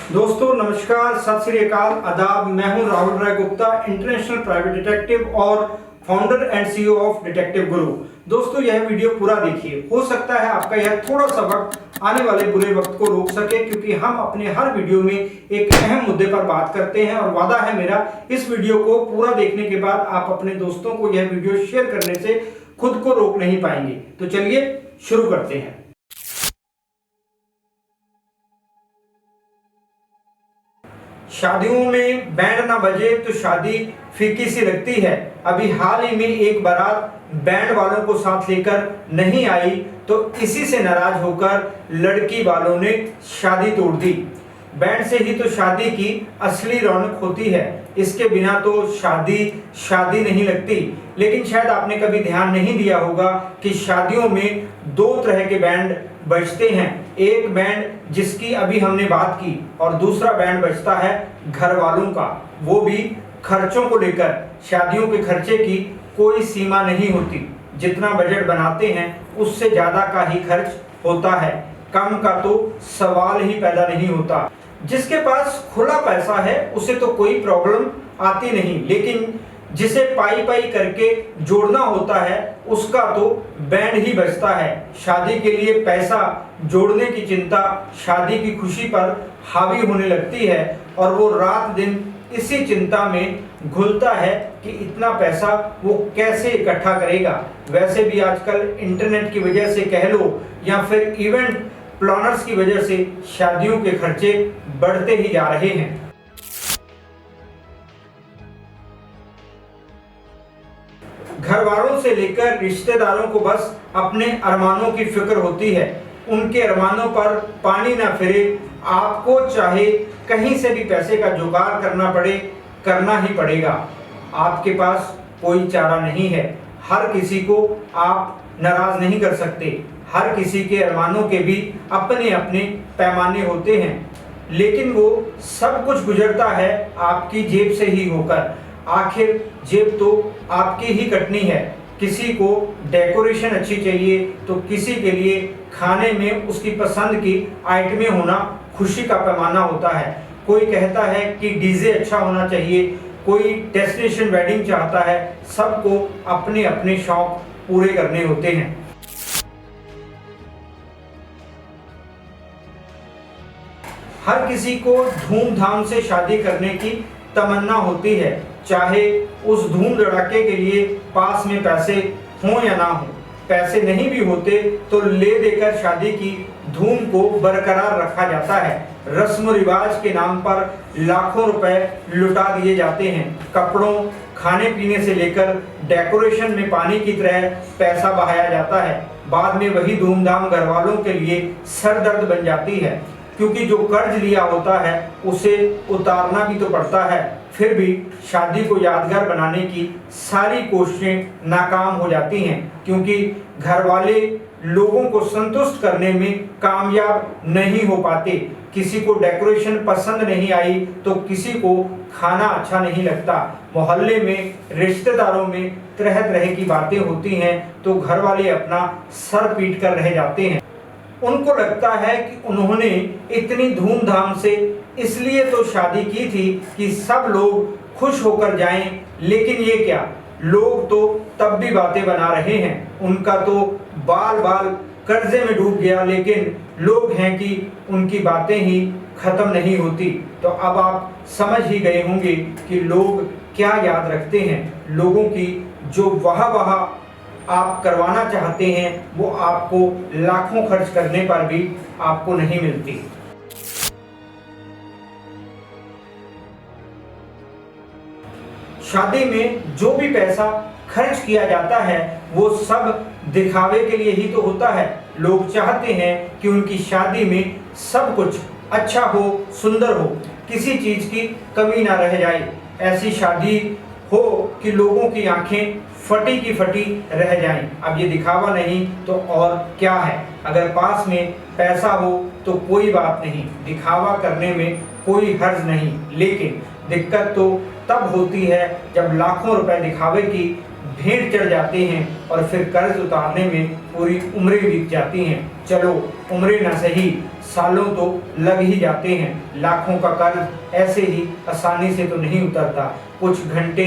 दोस्तों नमस्कार, सत श्री अकाल, आदाब। मैं हूं राहुल राय गुप्ता, इंटरनेशनल प्राइवेट डिटेक्टिव और founder and CEO of detective गुरु। दोस्तों यह वीडियो पूरा देखिए, हो सकता है आपका यह थोड़ा सा वक्त आने वाले बुरे वक्त को रोक सके, क्योंकि हम अपने हर वीडियो में एक अहम मुद्दे पर बात करते हैं और वादा है मेरा, इस वीडियो को पूरा देखने के बाद आप अपने दोस्तों को यह वीडियो शेयर करने से खुद को रोक नहीं पाएंगे। तो चलिए शुरू करते हैं। शादियों में बैंड ना बजे तो शादी फीकी सी लगती है। अभी हाल ही में एक बारात बैंड वालों को साथ लेकर नहीं आई तो इसी से नाराज होकर लड़की वालों ने शादी तोड़ दी। बैंड से ही तो शादी की असली रौनक होती है, इसके बिना तो शादी नहीं लगती। लेकिन शायद आपने कभी ध्यान नहीं दिया होगा कि शादियों में दो तरह के बैंड बजते हैं। एक बैंड जिसकी अभी हमने बात की और दूसरा बैंड बजता है घर वालों का, वो भी खर्चों को लेकर। शादियों के खर्चे की कोई सीमा नहीं होती, जितना बजट बनाते हैं उससे ज्यादा का ही खर्च होता है, कम का तो सवाल ही पैदा नहीं होता। जिसके पास खुला पैसा है उसे तो कोई प्रॉब्लम आती नहीं, लेकिन जिसे पाई पाई करके जोड़ना होता है उसका तो बैंड ही बजता है। शादी के लिए पैसा जोड़ने की चिंता शादी की खुशी पर हावी होने लगती है और वो रात दिन इसी चिंता में घुलता है कि इतना पैसा वो कैसे इकट्ठा करेगा। वैसे भी आजकल इंटरनेट की वजह से कह लो या फिर इवेंट प्लानर्स की वजह से शादियों के खर्चे बढ़ते ही जा रहे हैं। घर वालों से लेकर रिश्तेदारों को बस अपने अरमानों की फिक्र होती है। उनके अरमानों पर पानी ना फिरे, आपको चाहे कहीं से भी पैसे का जुगाड़ करना पड़े, करना ही पड़ेगा। आपके पास कोई चारा नहीं है। हर किसी को आप नाराज नहीं कर सकते। हर किसी के अरमानों के भी अपने अपने पैमाने होते हैं, लेकिन वो सब कुछ गुजरता है आपकी जेब से ही होकर। आखिर जेब तो आपकी ही कटनी है। किसी को डेकोरेशन अच्छी चाहिए तो किसी के लिए खाने में उसकी पसंद की आइटमें होना खुशी का पैमाना होता है। कोई कहता है कि डीजे अच्छा होना चाहिए, कोई डेस्टिनेशन वेडिंग चाहता है। सबको अपने अपने शौक पूरे करने होते हैं। हर किसी को धूमधाम से शादी करने की तमन्ना होती है, चाहे उस धूम धड़ाके के लिए पास में पैसे हों या ना हो। पैसे नहीं भी होते तो ले देकर शादी की धूम को बरकरार रखा जाता है। रस्म रिवाज के नाम पर लाखों रुपए लुटा दिए जाते हैं। कपड़ों, खाने पीने से लेकर डेकोरेशन में पानी की तरह पैसा बहाया जाता है। बाद में वही धूमधाम घर वालों के लिए सरदर्द बन जाती है, क्योंकि जो कर्ज लिया होता है उसे उतारना भी तो पड़ता है। फिर भी शादी को यादगार बनाने की सारी कोशिशें नाकाम हो जाती हैं, क्योंकि घर वाले लोगों को संतुष्ट करने में कामयाब नहीं हो पाते। किसी को डेकोरेशन पसंद नहीं आई तो किसी को खाना अच्छा नहीं लगता। मोहल्ले में, रिश्तेदारों में तरह तरह की बातें होती हैं तो घर वाले अपना सर पीट कर रह जाते हैं। उनको लगता है कि उन्होंने इतनी धूमधाम से इसलिए तो शादी की थी कि सब लोग खुश होकर जाएं, लेकिन ये क्या, लोग तो तब भी बातें बना रहे हैं। उनका तो बाल बाल कर्जे में डूब गया, लेकिन लोग हैं कि उनकी बातें ही खत्म नहीं होती। तो अब आप समझ ही गए होंगे कि लोग क्या याद रखते हैं। लोगों की जो वाह आप करवाना चाहते हैं वो आपको लाखों खर्च करने पर भी आपको नहीं मिलती। शादी में जो भी पैसा खर्च किया जाता है वो सब दिखावे के लिए ही तो होता है। लोग चाहते हैं कि उनकी शादी में सब कुछ अच्छा हो, सुंदर हो, किसी चीज की कमी ना रह जाए। ऐसी शादी हो कि लोगों की आंखें फटी की फटी रह जाएं। अब ये दिखावा नहीं तो और क्या है। अगर पास में पैसा हो तो कोई बात नहीं, दिखावा करने में कोई हर्ज नहीं। लेकिन दिक्कत तो तब होती है जब लाखों रुपए दिखावे की भेंट चढ़ जाते हैं और फिर कर्ज उतारने में पूरी उम्रें बीत जाती हैं। चलो उम्रें न सही, सालों तो लग ही जाते हैं। लाखों का कर्ज ऐसे ही आसानी से तो नहीं उतरता। कुछ घंटे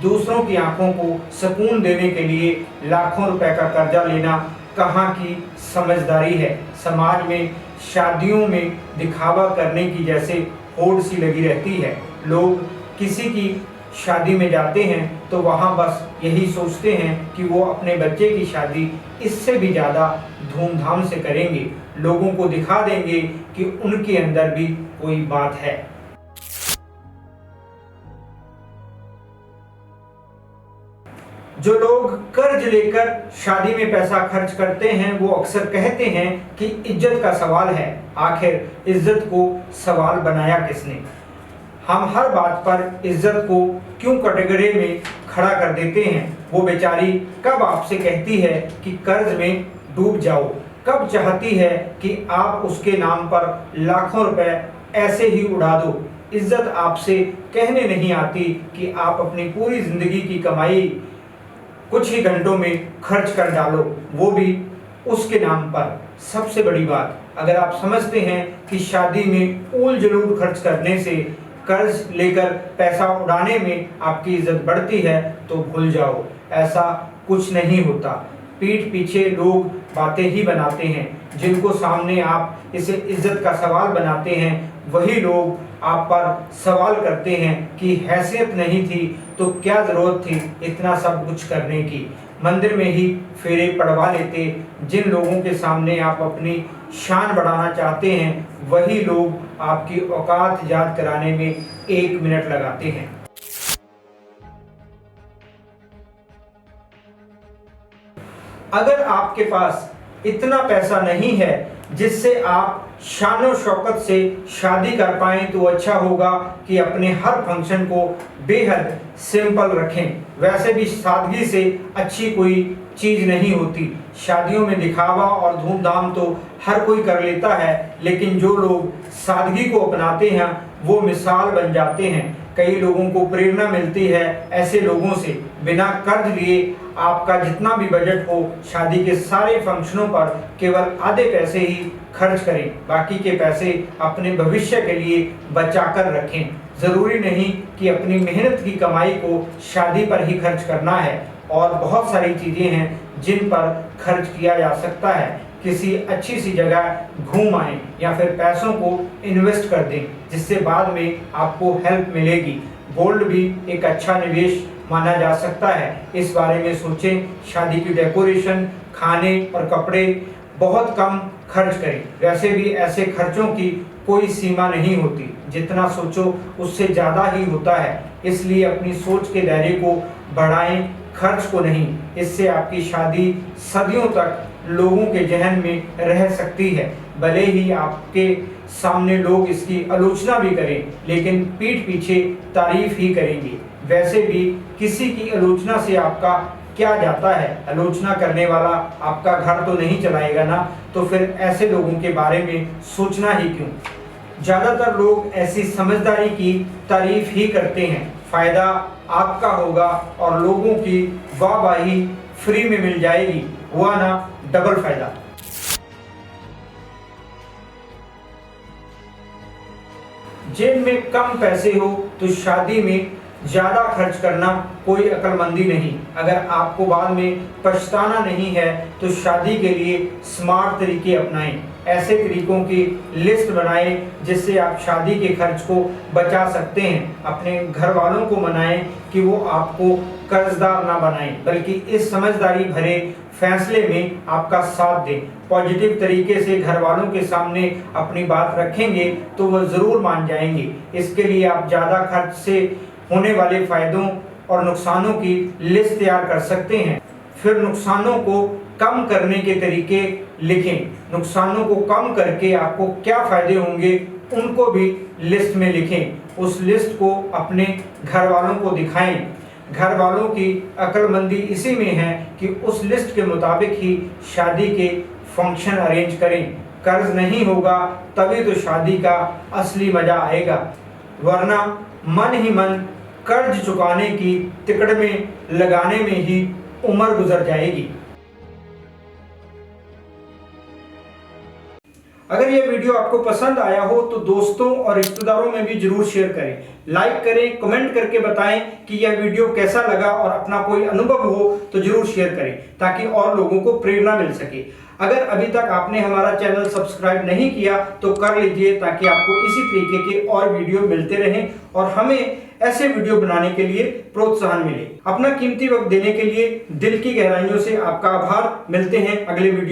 दूसरों की आंखों को सुकून देने के लिए लाखों रुपए का कर्जा लेना कहाँ की समझदारी है। समाज में शादियों में दिखावा करने की जैसे होड़ सी लगी रहती है। लोग किसी की शादी में जाते हैं तो वहाँ बस यही सोचते हैं कि वो अपने बच्चे की शादी इससे भी ज़्यादा धूमधाम से करेंगे, लोगों को दिखा देंगे कि उनके अंदर भी कोई बात है। जो लोग कर्ज लेकर शादी में पैसा खर्च करते हैं वो अक्सर कहते हैं कि इज्जत का सवाल है। आखिर इज्जत को सवाल बनाया किसने? हम हर बात पर इज्जत को क्यों कैटेगरी में खड़ा कर देते हैं? वो बेचारी कब आपसे कहती है कि कर्ज में डूब जाओ? कब चाहती है कि आप उसके नाम पर लाखों रुपए ऐसे ही उड़ा दो? इज्जत आपसे कहने नहीं आती कि आप अपनी पूरी जिंदगी की कमाई कुछ ही घंटों में खर्च कर डालो, वो भी उसके नाम पर। सबसे बड़ी बात, अगर आप समझते हैं कि शादी में ऊल जलूल खर्च करने से, कर्ज लेकर पैसा उड़ाने में आपकी इज्जत बढ़ती है तो भूल जाओ, ऐसा कुछ नहीं होता। पीठ पीछे लोग बातें ही बनाते हैं। जिनको सामने आप इसे इज्जत का सवाल बनाते हैं वही लोग आप पर सवाल करते हैं कि हैसियत नहीं थी तो क्या जरूरत थी इतना सब कुछ करने की। मंदिर में ही फेरे पड़वा लेते। जिन लोगों के सामने आप अपनी शान बढ़ाना चाहते हैं वही लोग आपकी औकात याद कराने में 1 मिनट लगाते हैं। अगर आपके पास इतना पैसा नहीं है जिससे आप शानो शौकत से शादी कर पाएं तो अच्छा होगा कि अपने हर फंक्शन को बेहद सिंपल रखें। वैसे भी सादगी से अच्छी कोई चीज़ नहीं होती। शादियों में दिखावा और धूमधाम तो हर कोई कर लेता है, लेकिन जो लोग सादगी को अपनाते हैं वो मिसाल बन जाते हैं। कई लोगों को प्रेरणा मिलती है ऐसे लोगों से। बिना कर्ज लिए आपका जितना भी बजट हो, शादी के सारे फंक्शनों पर केवल आधे पैसे ही खर्च करें, बाकी के पैसे अपने भविष्य के लिए बचा कर रखें। ज़रूरी नहीं कि अपनी मेहनत की कमाई को शादी पर ही खर्च करना है, और बहुत सारी चीज़ें हैं जिन पर खर्च किया जा सकता है। किसी अच्छी सी जगह घूम आएं या फिर पैसों को इन्वेस्ट कर दें जिससे बाद में आपको हेल्प मिलेगी। गोल्ड भी एक अच्छा निवेश माना जा सकता है। इस बारे में सोचें। शादी की डेकोरेशन, खाने और कपड़े बहुत कम खर्च करें। वैसे भी ऐसे खर्चों की कोई सीमा नहीं होती, जितना सोचो उससे ज़्यादा ही होता है। इसलिए अपनी सोच के दायरे को बढ़ाएं, खर्च को नहीं। इससे आपकी शादी सदियों तक लोगों के जहन में रह सकती है। भले ही आपके सामने लोग इसकी आलोचना भी करें, लेकिन पीठ पीछे तारीफ ही करेंगे। वैसे भी किसी की आलोचना से आपका क्या जाता है? आलोचना करने वाला आपका घर तो नहीं चलाएगा ना, तो फिर ऐसे लोगों के बारे में सोचना ही क्यों? ज़्यादातर लोग ऐसी समझदारी की तारीफ ही करते हैं। फायदा आपका होगा और लोगों की वाहवाही फ्री में मिल जाएगी। हुआ ना डबल फायदा। जेब में कम पैसे हो तो शादी में ज़्यादा खर्च करना कोई अक्लमंदी नहीं। अगर आपको बाद में पछताना नहीं है तो शादी के लिए स्मार्ट तरीके अपनाएं। ऐसे तरीकों की लिस्ट बनाएं जिससे आप शादी के खर्च को बचा सकते हैं। अपने घर वालों को मनाएं कि वो आपको कर्जदार ना बनाएं, बल्कि इस समझदारी भरे फैसले में आपका साथ दें। पॉजिटिव तरीके से घर वालों के सामने अपनी बात रखेंगे तो वह ज़रूर मान जाएंगे। इसके लिए आप ज़्यादा खर्च से होने वाले फायदों और नुकसानों की लिस्ट तैयार कर सकते हैं। फिर नुकसानों को कम करने के तरीके लिखें। नुकसानों को कम करके आपको क्या फायदे होंगे उनको भी लिस्ट में लिखें। उस लिस्ट को अपने घर वालों को दिखाएं। घर वालों की अक्लमंदी इसी में है कि उस लिस्ट के मुताबिक ही शादी के फंक्शन अरेंज करें। कर्ज नहीं होगा तभी तो शादी का असली मजा आएगा, वरना मन ही मन कर्ज चुकाने की तिकड़ में लगाने में ही उम्र गुजर जाएगी। अगर यह वीडियो आपको पसंद आया हो तो दोस्तों और रिश्तेदारों में भी जरूर शेयर करें, लाइक करें, कमेंट करके बताएं कि यह वीडियो कैसा लगा और अपना कोई अनुभव हो तो जरूर शेयर करें ताकि और लोगों को प्रेरणा मिल सके। अगर अभी तक आपने हमारा चैनल सब्सक्राइब नहीं किया तो कर लीजिए ताकि आपको इसी तरीके के और वीडियो मिलते रहें और हमें ऐसे वीडियो बनाने के लिए प्रोत्साहन मिले। अपना कीमती वक्त देने के लिए दिल की गहराइयों से आपका आभार। मिलते हैं अगले वीडियो।